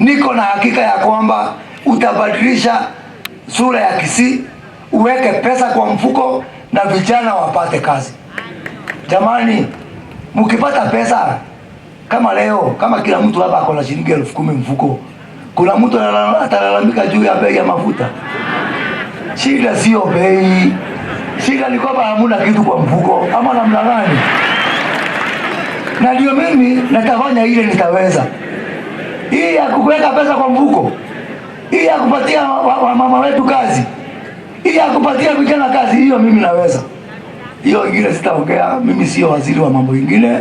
niko na hakika ya kwamba utabadilisha sura ya Kisii, uweke pesa kwa mfuko na vijana wapate kazi. Jamani, mkipata pesa kama leo, kama kila mtu hapa ako na shilingi 10,000 mfuko, kuna mtu atalalamika juu ya bei ya mafuta? Shida sio bei, shida ni kwamba hamuna kitu kwa mfuko, ama namna gani? Na ndio mimi natafanya ile nitaweza, hii ya kuweka pesa kwa mfuko, hii ya kupatia mama wetu kazi, hii ya kupatia vijana kazi, hiyo mimi naweza. Hiyo ingine sitaongea. Mimi sio waziri wa mambo ingine,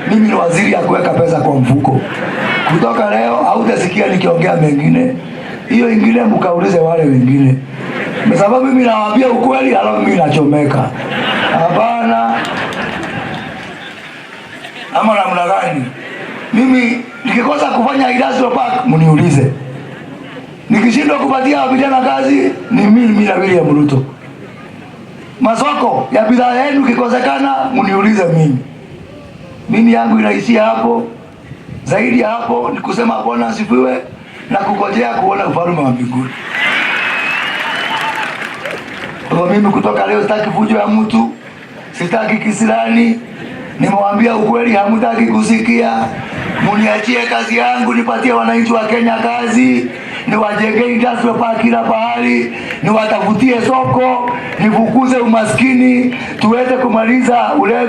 mimi ni waziri ya kuweka pesa kwa mfuko. Kutoka leo hautasikia nikiongea mengine, hiyo ingine mkaulize wale wengine, kwa sababu mimi nawaambia ukweli, alafu mimi nachomeka. Hapana, ama namna gani? Mimi nikikosa kufanya industrial park mniulize, nikishindwa kupatia vijana kazi ni mimi na William Ruto. Masoko ya bidhaa yenu kikosekana mniulize mimi. Mimi yangu inaishia hapo. Zaidi ya hapo ni kusema Bwana asifiwe na kungojea kuona ufalme wa mbinguni. Kwa mimi kutoka leo sitaki fujo ya mtu, sitaki kisirani. Nimewaambia ukweli, hamtaki kusikia. Muniachie kazi yangu, nipatie wananchi wa Kenya kazi, niwajengee industrial park kila pahali, niwatafutie soko, nifukuze umaskini, tuweze kumaliza ulevi.